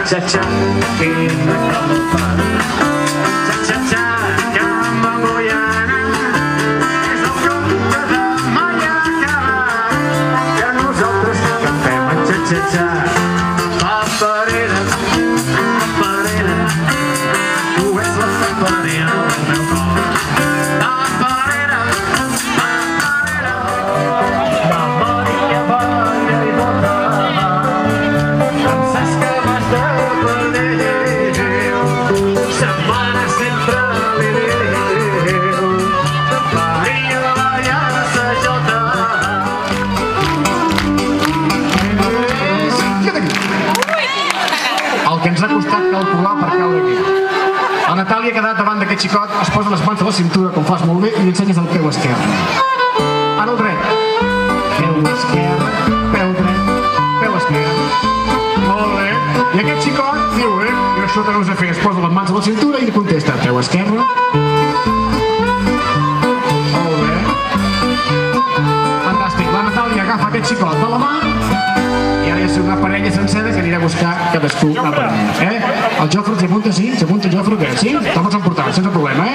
Cha-cha-cha, fina com el pa. Cha-cha-cha, que amb Mogollana és el conte de mai acabar, que nosaltres cantem el cha-cha-cha. Paperera, paperera, tu ets la paperera del meu cor. Paperera, paperera, memòria balla i bota. Penses que m'has de perder, setmana sempre li diu, Maria ballar sa jota. El que ens ha costat calcular per caure aquí. La Natàlia ha quedat davant d'aquest xicot, es posa les mans a la cintura, com fas molt bé, i li ensenyes el peu esquerre. Ara el dret. Peu esquerre, peu dret, peu esquerre. Molt bé. I aquest xicot diu, jo això que no us he fet, es posa les mans a la cintura i li contesta, peu esquerre. Molt bé. Fantàstic. La Natàlia agafa aquest xicot de la mà i ara ja és una parella sencera que anirà a buscar cadascú a parella. El Jofre s'apunta, sí? S'apunta el Jofre, què? Sí? Te'l pots emportar, sense problema,